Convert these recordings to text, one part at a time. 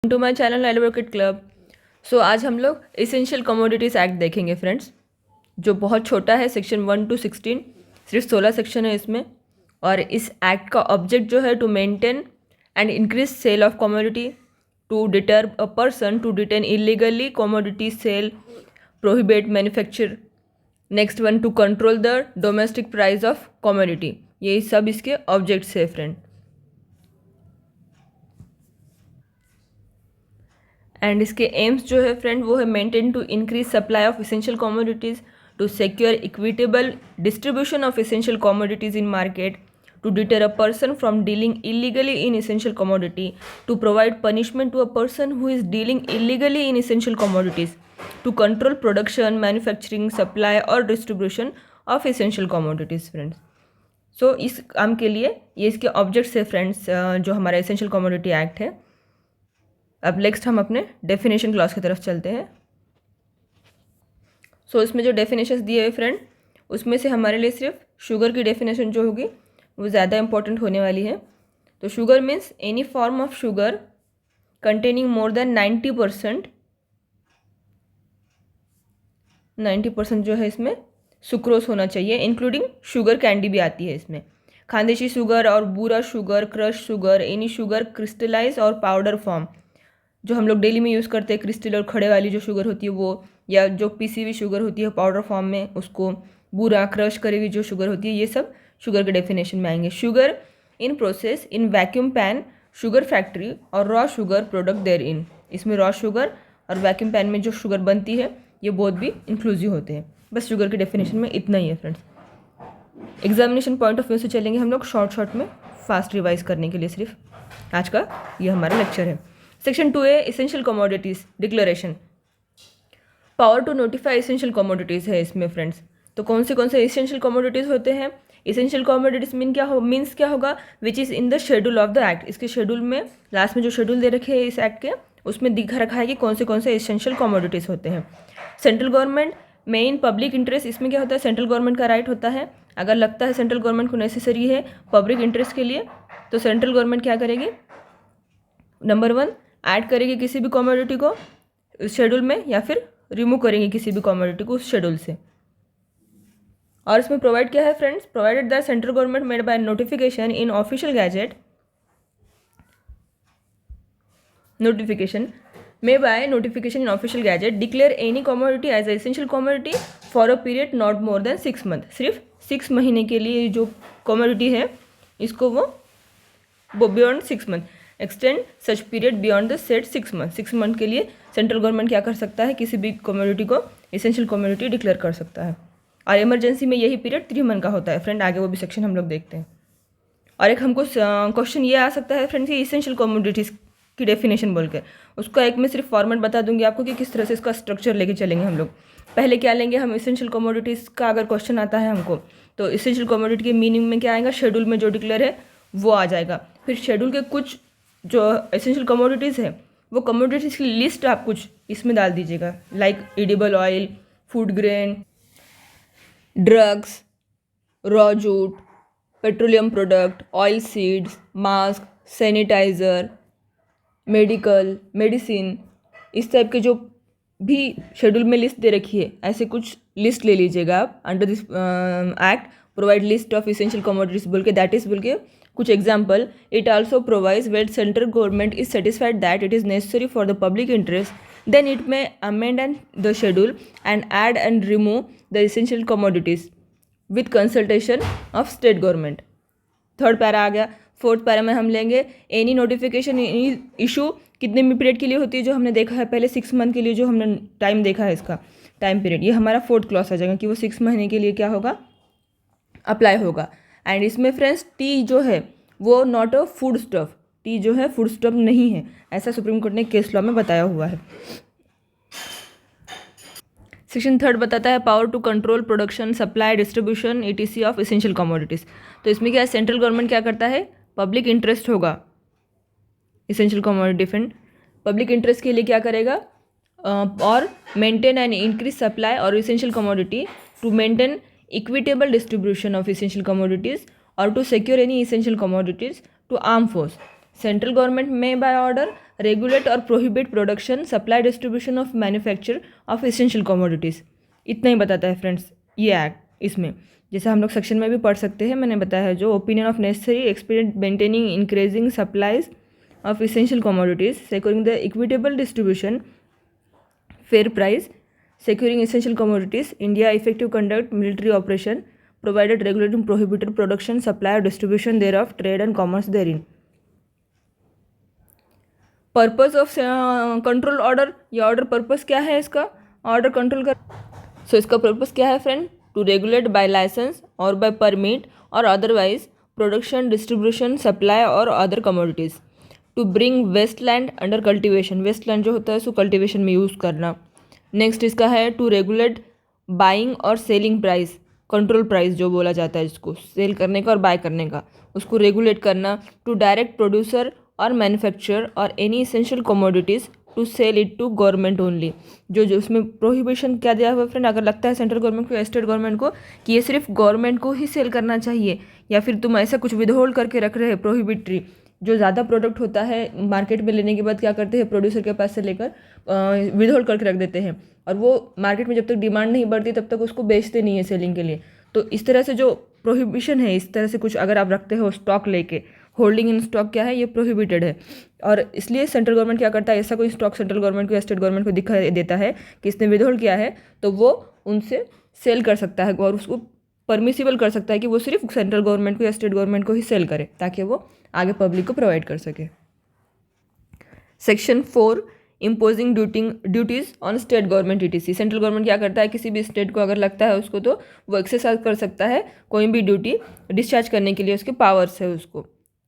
To my channel advocate club. So आज हम लोग इसेंशियल कमोडिटीज़ एक्ट देखेंगे फ्रेंड्स, जो बहुत छोटा है। सेक्शन 1 to 16 सिर्फ 16 सेक्शन है इसमें। और इस एक्ट का ऑब्जेक्ट जो है to maintain and increase sale of commodity, to deter a person to detain illegally commodity sale, prohibit manufacture. Next one, to control the domestic price of commodity. ये सब इसके ऑब्जेक्ट्स है फ्रेंड। एंड इसके AIIMS जो है friend वो है maintain to increase supply of essential commodities, to secure equitable distribution of essential commodities in market, to deter a person from dealing illegally in essential commodity, to provide punishment to a person who is dealing illegally in essential commodities, to control production, manufacturing, supply और distribution of essential commodities friends. So इस काम के लिए ये इसके objects है friends, जो हमारा एसेंशियल कमोडिटी एक्ट है। अब नेक्स्ट हम अपने डेफिनेशन क्लॉज की तरफ चलते हैं। सो इसमें जो डेफिनेशंस दिए हुए फ्रेंड, उसमें से हमारे लिए सिर्फ शुगर की डेफिनेशन जो होगी वो ज़्यादा इंपॉर्टेंट होने वाली है। तो sugar means any form of sugar containing more than 90% जो है इसमें सुक्रोज होना चाहिए, इंक्लूडिंग शुगर कैंडी भी आती है इसमें। खानदेशी शुगर और बूरा sugar, crush sugar, any sugar crystallize और पाउडर फॉर्म, जो हम लोग डेली में यूज़ करते हैं, क्रिस्टल और खड़े वाली जो शुगर होती है वो, या जो पीसी हुई शुगर होती है पाउडर फॉर्म में, उसको बूरा, क्रश करी हुई जो शुगर होती है, ये सब शुगर के डेफिनेशन में आएंगे। Sugar in process in vacuum pan, sugar factory और raw sugar product there in. इसमें रॉ शुगर और वैक्यूम पैन में जो शुगर बनती है ये बहुत भी इंक्लूसिव होते हैं। बस शुगर के डेफिनेशन में इतना ही है friends. Examination point of view से चलेंगे हम लोग शॉर्ट में, फास्ट रिवाइज करने के लिए सिर्फ आज का ये हमारा लेक्चर है। Section 2A essential commodities declaration. Power to notify essential commodities है इसमें फ्रेंड्स। तो कौन से इसेंशियल कमोडिटीज़ होते हैं? इसेंशियल कमोडिटीज़ मीन्स क्या होगा? Which is in the schedule of the act. इसके शेड्यूल में लास्ट में जो शेड्यूल दे रखे हैं इस एक्ट के, उसमें दिखा रखा है कि कौन से इसेंशियल कमोडिटीज़ होते हैं। सेंट्रल गवर्नमेंट में इन पब्लिक इंटरेस्ट, इसमें क्या होता है? सेंट्रल गवर्नमेंट का राइट होता है, अगर लगता है सेंट्रल गवर्नमेंट को नेसेसरी है पब्लिक इंटरेस्ट के लिए, तो सेंट्रल गवर्नमेंट क्या करेगी? नंबर 1, ऐड करेगी किसी भी कमोडिटी को उस शेड्यूल में, या फिर रिमूव करेंगे किसी भी कमोडिटी को उस शेड्यूल से। और इसमें प्रोवाइड क्या है friends? Provided that central government made by notification in official gazette, notification made by notification in official gazette declare any commodity as a essential commodity for a period not more than 6 month। सिर्फ 6 महीने के लिए जो commodity है इसको वो beyond 6 month extend such period beyond the set 6 month. 6 month के लिए सेंट्रल गवर्नमेंट क्या कर सकता है? किसी भी कमोडिटी को एसेंशियल कमोडिटी डिक्लेयर कर सकता है। और इमरजेंसी में यही पीरियड 3 मंथ का होता है फ्रेंड। आगे वो भी सेक्शन हम लोग देखते हैं। और एक हमको क्वेश्चन ये आ सकता है फ्रेंड्स कि इसेंशियल कमोडिटीज़ की डेफिनेशन बोल के, उसका एक मैं सिर्फ फॉर्मेट बता दूंगी आपको कि किस तरह से इसका स्ट्रक्चर लेके चलेंगे हम लोग। पहले क्या लेंगे हम? इसेंशियल कमोडिटीज़ का अगर क्वेश्चन आता है हमको, तो इसेंशियल कमोडिटी के मीनिंग में क्या आएगा? शेड्यूल में जो डिक्लेयर है वो आ जाएगा। फिर शेड्यूल के कुछ जो एसेंशियल कमोडिटीज़ है वो कमोडिटीज़ की लिस्ट आप कुछ इसमें डाल दीजिएगा, like edible oil, food grain, drugs, raw jute, petroleum product, oil seeds, mask, sanitizer, medicine, इस टाइप के जो भी शेड्यूल में लिस्ट दे रखी है, ऐसे कुछ लिस्ट ले लीजिएगा आप। Under this act provide list of essential commodities बोल के, दैट इज बोल के कुछ example. It also provides wait central government is satisfied that it is necessary for the public interest then it may amend and the schedule and add and remove the essential commodities with consultation of state government. Third para आ गया। Fourth para में हम लेंगे any notification issue कितने period के लिए होती है, जो हमने देखा है पहले 6 मंथ के लिए, जो हमने टाइम देखा है इसका टाइम पीरियड, ये हमारा फोर्थ क्लॉज आ जाएगा कि वो 6 महीने के लिए क्या होगा? अप्लाई होगा। एंड इसमें फ्रेंड्स टी जो है वो not a food stuff, tea जो है फूड स्टफ नहीं है, ऐसा सुप्रीम कोर्ट ने केस लॉ में बताया हुआ है। सेक्शन 3 बताता है power to control production, supply, distribution etc of essential commodities. तो इसमें क्या है? सेंट्रल गवर्नमेंट क्या करता है? पब्लिक इंटरेस्ट होगा essential commodity fund, public interest के लिए क्या करेगा? और मेंटेन एंड इंक्रीज सप्लाई और essential commodity, to maintain equitable distribution of essential commodities और to secure any essential commodities to arm force. Central government में बाय ऑर्डर रेगुलेट और prohibit production, supply, distribution of manufacture of essential commodities. इतना ही बताता है friends ये act. इसमें जैसे हम लोग सेक्शन में भी पढ़ सकते हैं, मैंने बताया है जो opinion of necessary experience maintaining increasing supplies of essential commodities, securing the equitable distribution, fair price, securing essential commodities, India effective conduct military operation, provided regulating prohibited production, supply or distribution thereof, trade and commerce therein. Purpose of control order, ये order purpose क्या है इसका, order control कर। सो इसका purpose क्या है friend, to regulate by license और by permit और अदरवाइज प्रोडक्शन, डिस्ट्रीब्यूशन, सप्लाई और other commodities, to bring wasteland under cultivation, wasteland जो होता है उसको कल्टिवेशन में यूज़ करना। नेक्स्ट इसका है टू रेगुलेट बाइंग और सेलिंग प्राइस, कंट्रोल प्राइस जो बोला जाता है जिसको सेल करने का और बाय करने का, उसको रेगुलेट करना। टू डायरेक्ट प्रोड्यूसर और मैन्युफैक्चर और any essential commodities to sell it to government only. जो उसमें प्रोहिबिशन क्या दिया हुआ फ्रेंड, अगर लगता है सेंट्रल गवर्नमेंट को या स्टेट गवर्नमेंट को कि ये सिर्फ गवर्नमेंट को ही सेल करना चाहिए, या फिर तुम ऐसा कुछ विदहोल्ड करके रख रहे हैं प्रोहिबिटरी, जो ज़्यादा प्रोडक्ट होता है मार्केट में लेने के बाद क्या करते हैं प्रोड्यूसर के पास से लेकर विदहोल्ड करके रख देते हैं, और वो मार्केट में जब तक डिमांड नहीं बढ़ती तब तक उसको बेचते नहीं है सेलिंग के लिए। तो इस तरह से जो प्रोहिबिशन है, इस तरह से कुछ अगर आप रखते हो स्टॉक लेके, होल्डिंग इन स्टॉक क्या है, ये प्रोहिबिटेड है। और इसलिए सेंट्रल गवर्नमेंट क्या करता है, ऐसा कोई स्टॉक सेंट्रल गवर्नमेंट को या स्टेट गवर्नमेंट को दिखा देता है कि इसने विदहोल्ड किया है, तो वो उनसे सेल कर सकता है और उसको परमिसिबल कर सकता है कि वो सिर्फ सेंट्रल गवर्नमेंट को या स्टेट गवर्नमेंट को ही सेल करे, ताकि वो आगे पब्लिक को प्रोवाइड कर सके। Section 4, imposing duties on state government ETC। Central government क्या करता है, किसी भी स्टेट को अगर लगता है उसको, तो वो एक्सरसाइज कर सकता है कोई भी ड्यूटी डिस्चार्ज करने के लिए, उसके पावर्स है, उसको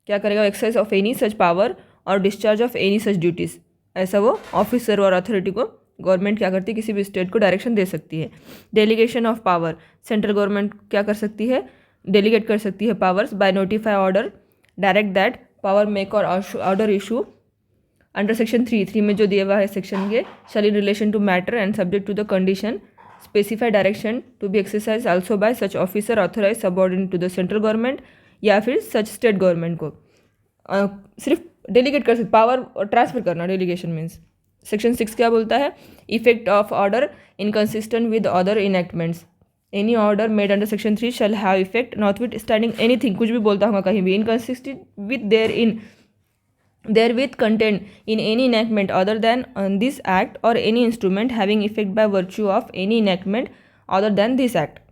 क्या करेगा, exercise of any such power और discharge of any such duties, ऐसा वो ऑफिसर और अथॉरिटी को गवर्नमेंट क्या करती है, किसी भी स्टेट को डायरेक्शन दे सकती है। Delegation of power, central government क्या कर सकती है, डेलीगेट कर सकती है powers by notify order, direct that power make or order issue under section 3 में जो दिया हुआ है सेक्शन के, shall in relation to matter and subject to the condition specify direction to be exercise also by such officer authorise subordinate to the central government या फिर such state government को सिर्फ डेलीगेट कर सकते, पावर ट्रांसफर करना, delegation means. Section 6 क्या बोलता है, effect of order inconsistent with other enactments, any order made under section 3 shall have effect not standing anything, कुछ भी बोलता होगा कहीं भी, inconsistent with therewith contained in any enactment other than this act or any instrument having effect by virtue of any enactment other than this act।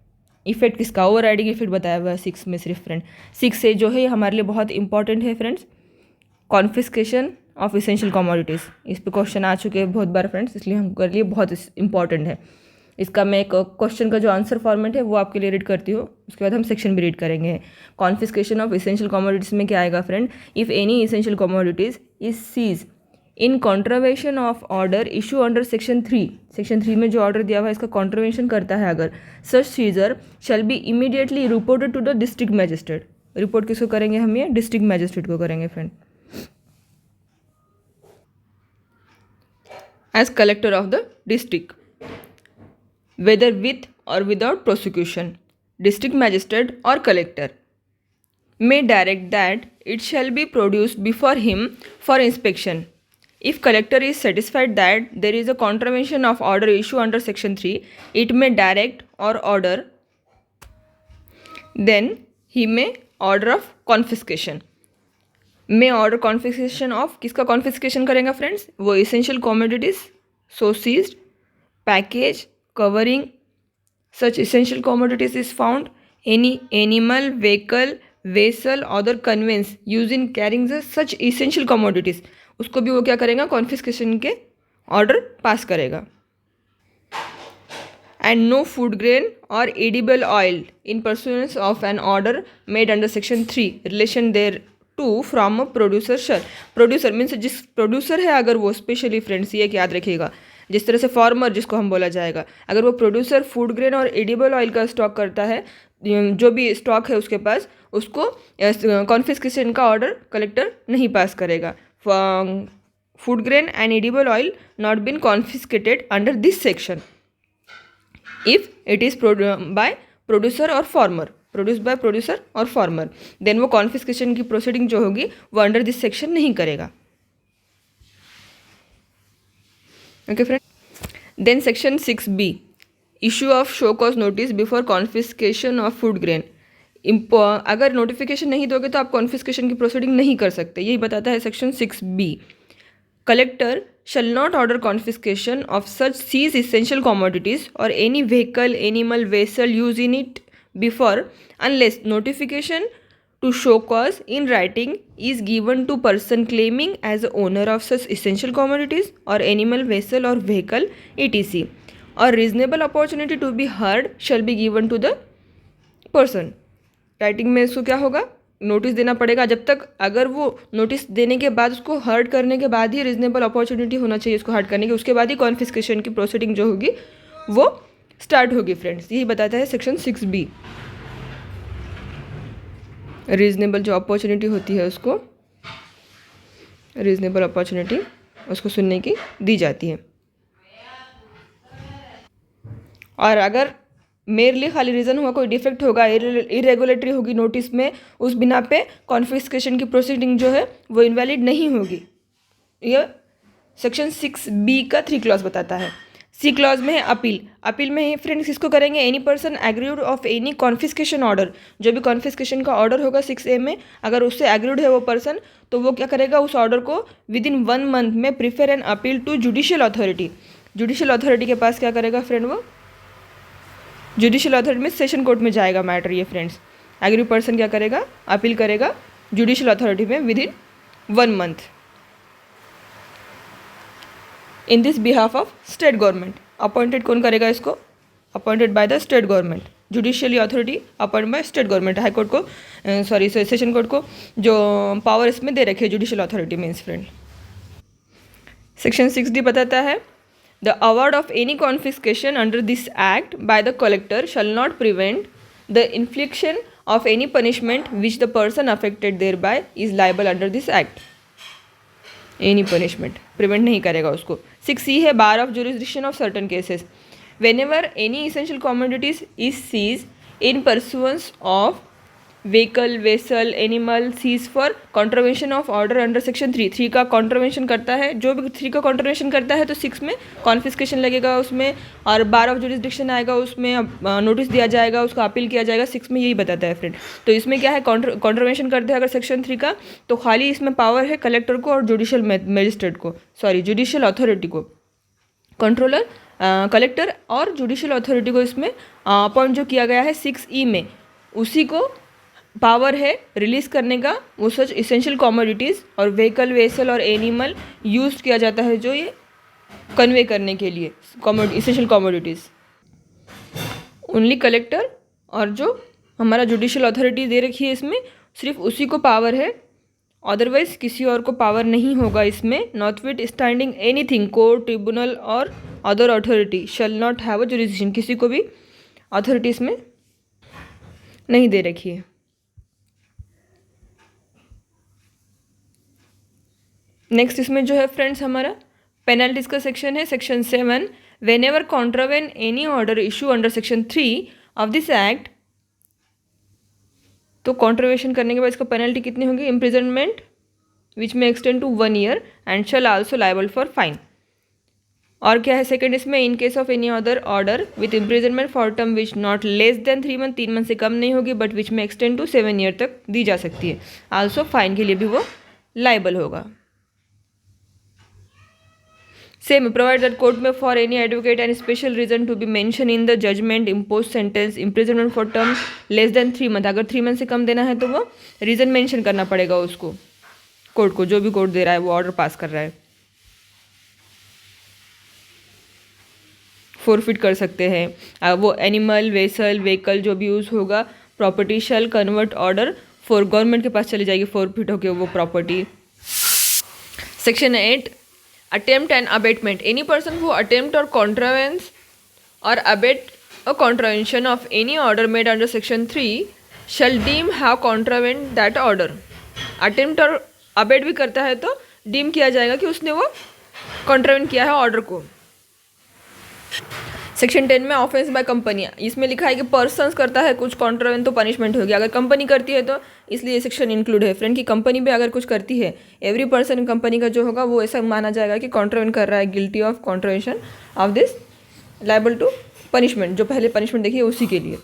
Effect किसका, over riding effect बताया हुआ है 6 में सिर्फ फ्रेंड। 6 से जो है हमारे लिए बहुत इंपॉर्टेंट है friends, confiscation of essential commodities. इस पर क्वेश्चन आ चुके हैं बहुत बार फ्रेंड्स, इसलिए हमारे लिए बहुत इंपॉर्टेंट है। इसका मैं एक क्वेश्चन का जो आंसर फॉर्मेट है वो आपके लिए रीड करती हूँ, उसके बाद हम सेक्शन भी रीड करेंगे। कॉन्फिस्केशन ऑफ इसेंशियल कमोडिटीज़ में क्या आएगा friend, if any essential commodities is seize in contravention of order issue under section 3 में जो ऑर्डर दिया हुआ है इसका कॉन्ट्रावेशन करता है अगर, such seizure shall be immediately reported to the district magistrate. Report किसको करेंगे हम, ये डिस्ट्रिक्ट मैजिस्ट्रेट को करेंगे friend, as collector of the district, whether with or without prosecution, district magistrate or collector may direct that it shall be produced before him for inspection. If collector is satisfied that there is a contravention of order issue under section 3, it may direct or order, then he may order of confiscation. may order confiscation of, किसका confiscation करेगा friends, वो essential commodities so seized, package covering such essential commodities is found, any animal, vehicle, vessel, other conveyance used in carrying the such essential commodities, उसको भी वो क्या करेगा, confiscation के order pass करेगा। एंड नो फूड ग्रेन और edible oil in pursuance of an order made under section 3 relation there to from a producer shall, producer means जिस producer है अगर वो, स्पेशली फ्रेंड्स ये याद रखिएगा, जिस तरह से फार्मर जिसको हम बोला जाएगा, अगर वो प्रोड्यूसर फूड ग्रेन और एडिबल ऑयल का स्टॉक करता है, जो भी स्टॉक है उसके पास, उसको कॉन्फिस्केशन का ऑर्डर कलेक्टर नहीं पास करेगा। Food grain and edible oil not been confiscated under this section if it is by producer और फार्मर, प्रोड्यूस बाय प्रोड्यूसर और फार्मर, देन वो कॉन्फिस्केशन की प्रोसीडिंग जो होगी वो अंडर दिस सेक्शन नहीं करेगा। Okay friend, then section 6B, issue of show cause notice before confiscation of food grain. अगर नोटिफिकेशन नहीं दोगे तो आप कॉन्फिस्केशन की प्रोसीडिंग नहीं कर सकते, यही बताता है section 6B। Collector shall not order confiscation of such seized essential commodities or any vehicle, animal, vessel used in it before, unless notification to show cause in writing is given to person claiming as the owner of such essential commodities or animal, vessel or vehicle etc, or reasonable opportunity to be heard shall be given to the person। Writing में इसको क्या होगा, notice देना पड़ेगा। जब तक अगर वो नोटिस देने के बाद उसको हर्ट करने के बाद ही रीजनेबल अपॉर्चुनिटी होना चाहिए उसको हर्ट करने की, उसके बाद ही कॉन्फिस्केशन की प्रोसीडिंग जो होगी वो स्टार्ट होगी फ्रेंड्स। यही बताता है सेक्शन 6B। रीजनेबल जो अपॉर्चुनिटी होती है उसको, रीजनेबल अपॉर्चुनिटी उसको सुनने की दी जाती है। और अगर मेरली खाली रीज़न हुआ, कोई डिफेक्ट होगा, इरेगुलेटरी होगी नोटिस में, उस बिना पे कॉन्फिस्केशन की प्रोसीडिंग जो है वो इनवैलिड नहीं होगी। यह सेक्शन 6B का 3 क्लॉज बताता है। C क्लॉज में है अपील। अपील में फ्रेंड्स किसको करेंगे, any person agreed of any confiscation order, जो भी कॉन्फिस्केशन का ऑर्डर होगा 6A में, अगर उससे एग्रीड है वो पर्सन तो वो क्या करेगा, उस ऑर्डर को विद इन 1 मंथ में prefer and appeal to judicial authority. Judicial authority के पास क्या करेगा फ्रेंड, वो जुडिशियल अथॉरिटी में सेशन कोर्ट में जाएगा मैटर। ये फ्रेंड्स एग्री पर्सन क्या करेगा, अपील करेगा जुडिशियल अथॉरिटी में within 1 month in this behalf of state government. Appointed कौन करेगा इसको, appointed by the state government. Judicially authority appoint by state government. High court को सॉरी सेशन कोर्ट को जो पावर इसमें दे रखे judicial authority means friend. Section 6D बताता है, the award of any confiscation under this act by the collector shall not prevent the infliction of any punishment which the person affected thereby is liable under this act। any punishment prevent नहीं करेगा उसको। 6C है, bar of jurisdiction of certain cases, whenever any essential commodities is seized in pursuance of vehicle, vessel, animal seize for contravention of order under section 3 का contravention करता है, जो भी 3 का कॉन्ट्रवेंशन करता है तो 6 में कॉन्फिस्केशन लगेगा उसमें, और बार ऑफ जुरिस्डिक्शन आएगा उसमें, नोटिस दिया जाएगा, उसका अपील किया जाएगा। 6 में यही बताता है फ्रेंड। तो इसमें क्या है, कॉन्ट्रवेंशन करते हैं अगर सेक्शन 3 का तो खाली इसमें पावर है कलेक्टर को और जुडिशियल मैजिस्ट्रेट को, सॉरी जुडिशियल अथॉरिटी को, कंट्रोलर, कलेक्टर और जुडिशियल अथॉरिटी को इसमें अपॉइंट जो किया गया है 6E में, उसी को पावर है रिलीज़ करने का वो सच इसेंशियल कॉमोडिटीज़ और व्हीकल, वेसल और एनिमल यूज किया जाता है जो ये कन्वे करने के लिए इसेंशियल कॉमोडिटीज़। ओनली कलेक्टर और जो हमारा जुडिशियल अथॉरिटी दे रखी है इसमें सिर्फ उसी को पावर है, अदरवाइज किसी और को पावर नहीं होगा इसमें। Not standing anything court, tribunal or other authority shall not have a jurisdiction, किसी को भी अथॉरिटी इसमें नहीं दे रखी है। नेक्स्ट इसमें जो है फ्रेंड्स हमारा पेनल्टीज का सेक्शन है, section 7। Whenever contravene any order issue under section 3 of this act, तो कॉन्ट्रवेशन करने के बाद इसका पेनल्टी कितनी होगी, imprisonment which may extend to 1 year and shall also liable for fine. और क्या है सेकंड इसमें, in case of any other order with imprisonment for term which not less than 3 month, 3 month से कम नहीं होगी, but which may extend to 7 year तक दी जा सकती है। आल्सो फाइन के लिए भी वो लायबल होगा। Same, provide that court may for any advocate and special reason to be mentioned in the judgment impose sentence imprisonment for term less than 3 month। अगर 3 मंथ से कम देना है तो वो रीज़न मेंशन करना पड़ेगा उसको, कोर्ट को, जो भी कोर्ट दे रहा है वो ऑर्डर पास कर रहा है। फोरफिट कर सकते हैं वो एनिमल, वेसल, व्हीकल जो भी यूज़ होगा, property shall convert order for government के पास चली जाएगी, फोरफिट होके वो property. Section 8, attempt and abatement। any person who attempt or contravenes or abet a contravention of any order made under section 3 shall deem have contravened that order। attempt और abet भी करता है तो deem किया जाएगा कि उसने वो contravene किया है ऑर्डर को। सेक्शन 10 में ऑफेंस बाय कंपनी, इसमें लिखा है कि पर्सन्स करता है कुछ कॉन्ट्रावेन तो पनिशमेंट होगी, अगर कंपनी करती है तो इसलिए ये सेक्शन इंक्लूड है फ्रेंड कि कंपनी भी अगर कुछ करती है, एवरी पर्सन कंपनी का जो होगा वो ऐसा माना जाएगा कि कॉन्ट्रावेन कर रहा है, guilty of contravention of this, liable to punishment, जो पहले पनिशमेंट देखी है उसी के लिए।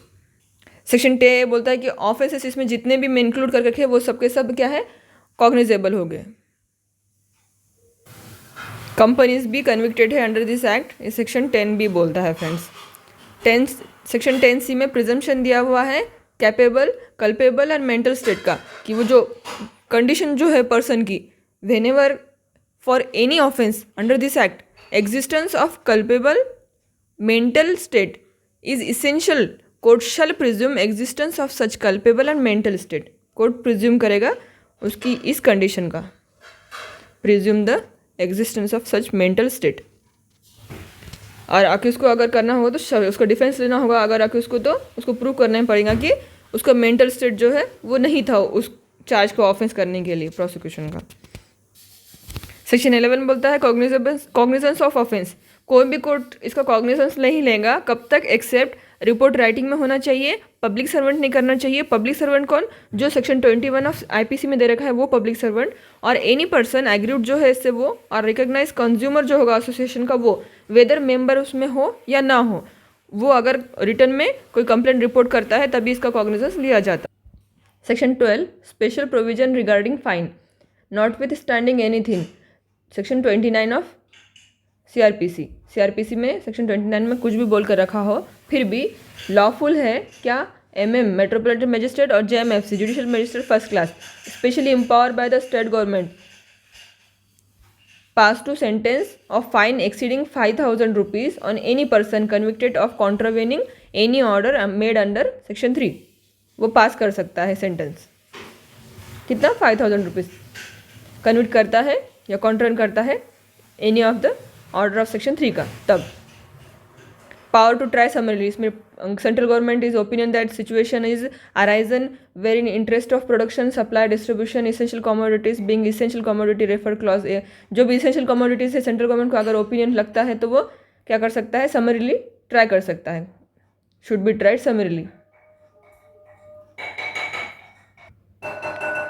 सेक्शन 10 बोलता है कि ऑफेंसेस इसमें जितने भी मैं इंक्लूड कर रखे हैं वो सबके सब क्या है, कॉग्निजेबल हो गए। कंपनीज भी कन्विक्टेड है अंडर दिस एक्ट, ये सेक्शन 10 भी बोलता है फ्रेंड्स। सेक्शन 10C में प्रिजम्पशन दिया हुआ है capable, culpable and mental state का, कि वो जो कंडीशन जो है पर्सन की, whenever for any offence under this act existence of culpable mental state is essential, court shell presume existence of such culpable and mental state, court presume करेगा उसकी इस कंडीशन का, presume the existence of such mental state. और accused को अगर करना होगा तो उसको डिफेंस लेना होगा, अगर अक्यूज को तो उसको प्रूव करना पड़ेगा कि उसका मेंटल स्टेट जो है वो नहीं था उस चार्ज को ऑफेंस करने के लिए प्रोसिक्यूशन का। सेक्शन 11 बोलता है कॉग्निजेंस ऑफ ऑफेंस, कोई भी कोर्ट इसका कॉग्निजेंस नहीं लेगा कब तक, एक्सेप्ट रिपोर्ट राइटिंग में होना चाहिए, पब्लिक सर्वेंट नहीं करना चाहिए। पब्लिक सर्वेंट कौन, जो सेक्शन 21 ऑफ आईपीसी में दे रखा है वो पब्लिक सर्वेंट, और एनी पर्सन एग्रीड जो है इससे वो, और रिकॉग्नाइज कंज्यूमर जो होगा एसोसिएशन का वो, वेदर मेंबर उसमें हो या ना हो, वो अगर रिटर्न में कोई कंप्लेंट रिपोर्ट करता है तभी इसका कॉग्निजेंस लिया जाता है। Section 12 special provision regarding fine, not with standing anything, section 29 of CrPC में सेक्शन 29 में कुछ भी बोल कर रखा हो फिर भी लॉफुल है क्या, मेट्रोपॉलिटन मजिस्ट्रेट और JMFC judicial magistrate first class specially empowered by the state government pass to sentence of fine exceeding 5,000 rupees on any person convicted of contravening any order made under section 3, वो पास कर सकता है sentence, कितना 5,000 rupees convict करता है या contravene करता है any of the order of section 3 का। तब पावर टू ट्राई समरली, इसमें central government is opinion that situation is arisen where in interest of production supply distribution essential commodities being essential commodity refer clause A, जो भी essential commodities है central government को अगर opinion लगता है तो वो क्या कर सकता है, समरली ट्राई कर सकता है, should be tried summarily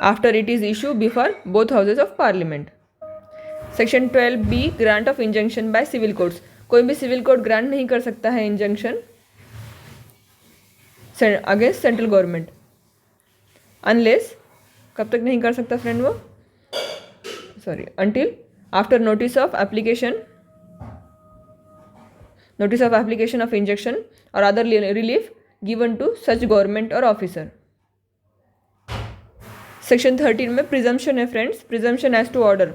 after it is issue before both houses of parliament. Section 12B grant of injunction by civil courts, कोई भी सिविल कोर्ट ग्रांट नहीं कर सकता है injunction against central government, unless कब तक नहीं कर सकता फ्रेंड वो, until after notice of application of injection or other relief given to such government or officer. Section 13 में प्रिजम्पशन है friends, presumption as to order,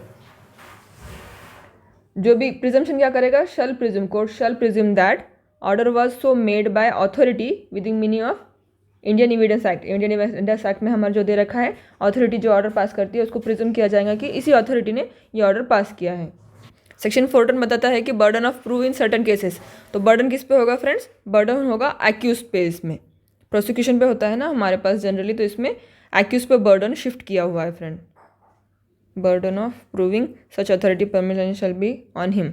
जो भी प्रिजम्पशन क्या करेगा, shall presume, court shall presume that order was so made by authority within meaning of Indian evidence act. Indian evidence act में हमारा जो दे रखा है, अथॉरिटी जो ऑर्डर पास करती है उसको प्रिज्यूम किया जाएगा कि इसी अथॉरिटी ने ये ऑर्डर पास किया है। सेक्शन 14 बताता है कि burden of prove in certain cases, तो बर्डन किस पे होगा फ्रेंड्स, बर्डन होगा एक्यूज पे, इसमें प्रोसिक्यूशन पे होता है ना हमारे पास जनरली, तो इसमें एक्यूज पे बर्डन शिफ्ट किया हुआ है friend, burden of proving such authority permission shall be on him,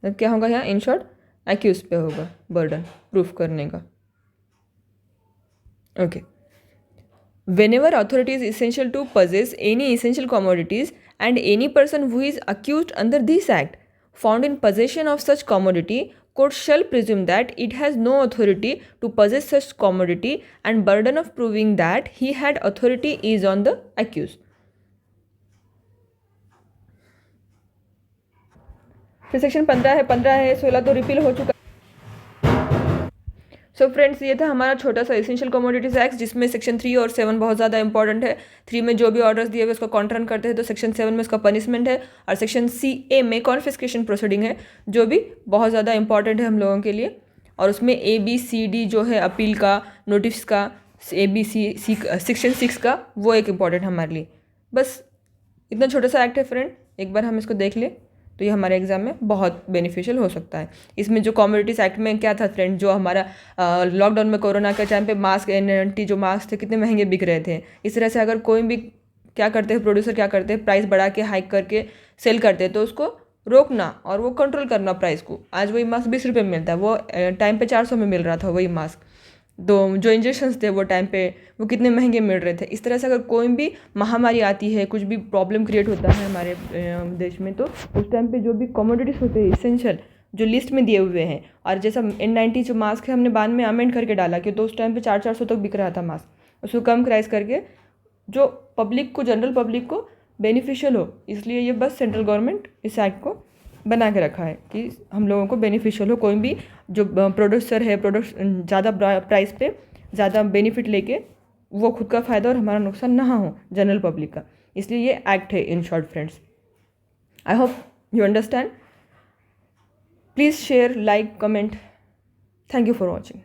क्या होगा यहाँ, इन शॉर्ट एक्यूज पे होगा बर्डन प्रूफ करने का। Okay, whenever authority is essential to possess any essential commodities and any person who is accused under this act found in possession of such commodity, court shall presume that it has no authority to possess such commodity and burden of proving that he had authority is on the accused. फिर section 15 है 16 तो repeal हो चुका। So friends, ये था हमारा छोटा सा एसेंशियल कमोडिटीज एक्ट, जिसमें सेक्शन 3 और 7 बहुत ज़्यादा इंपॉर्टेंट है। 3 में जो भी ऑर्डर्स दिए हुए उसका कॉन्ट्रन करते हैं, तो सेक्शन 7 में उसका पनिशमेंट है, और सेक्शन CA में कॉन्फिस्केशन प्रोसीडिंग है, जो भी बहुत ज़्यादा इंपॉर्टेंट है हम लोगों के लिए। और उसमें ABCD जो है अपील का, नोटिस का, ABC सेक्शन 6 का, वो एक इम्पॉर्टेंट हमारे लिए। बस इतना छोटा सा एक्ट है फ्रेंड, एक बार हम इसको देख लें तो ये हमारे एग्जाम में बहुत बेनिफिशियल हो सकता है। इसमें जो कमोडिटीज एक्ट में क्या था फ्रेंड, जो हमारा लॉकडाउन में कोरोना के टाइम पे मास्क N90 जो मास्क थे कितने महंगे बिक रहे थे। इस तरह से अगर कोई भी क्या करते हैं, प्रोड्यूसर क्या करते हैं, प्राइस बढ़ा के हाइक करके सेल करते हैं, तो उसको रोकना और वो कंट्रोल करना प्राइस को। आज वही मास्क 20 रुपये में मिलता है, वो टाइम पे 400 में मिल रहा था वही मास्क। तो जो इंजेक्शंस थे वो टाइम पे वो कितने महंगे मिल रहे थे। इस तरह से अगर कोई भी महामारी आती है, कुछ भी प्रॉब्लम क्रिएट होता है हमारे देश में, तो उस टाइम पे जो भी कमोडिटीज़ होते हैं इसेंशियल, जो लिस्ट में दिए हुए हैं, और जैसा N90 जो मास्क है हमने बाद में अमेंड करके डाला कि तो उस टाइम पे 400 तक बिक रहा था मास्क, उसको कम प्राइस करके जो पब्लिक को, जनरल पब्लिक को बेनिफिशियल हो, इसलिए ये बस सेंट्रल गवर्नमेंट इस एक्ट को बना के रखा है कि हम लोगों को बेनिफिशियल हो। कोई भी जो प्रोड्यूसर है, प्रोडक्ट ज़्यादा प्राइस पे ज़्यादा बेनिफिट लेके वो खुद का फ़ायदा और हमारा नुकसान ना हो जनरल पब्लिक का, इसलिए ये एक्ट है in short friends. I hope you understand. Please share, like, comment. Thank you for watching.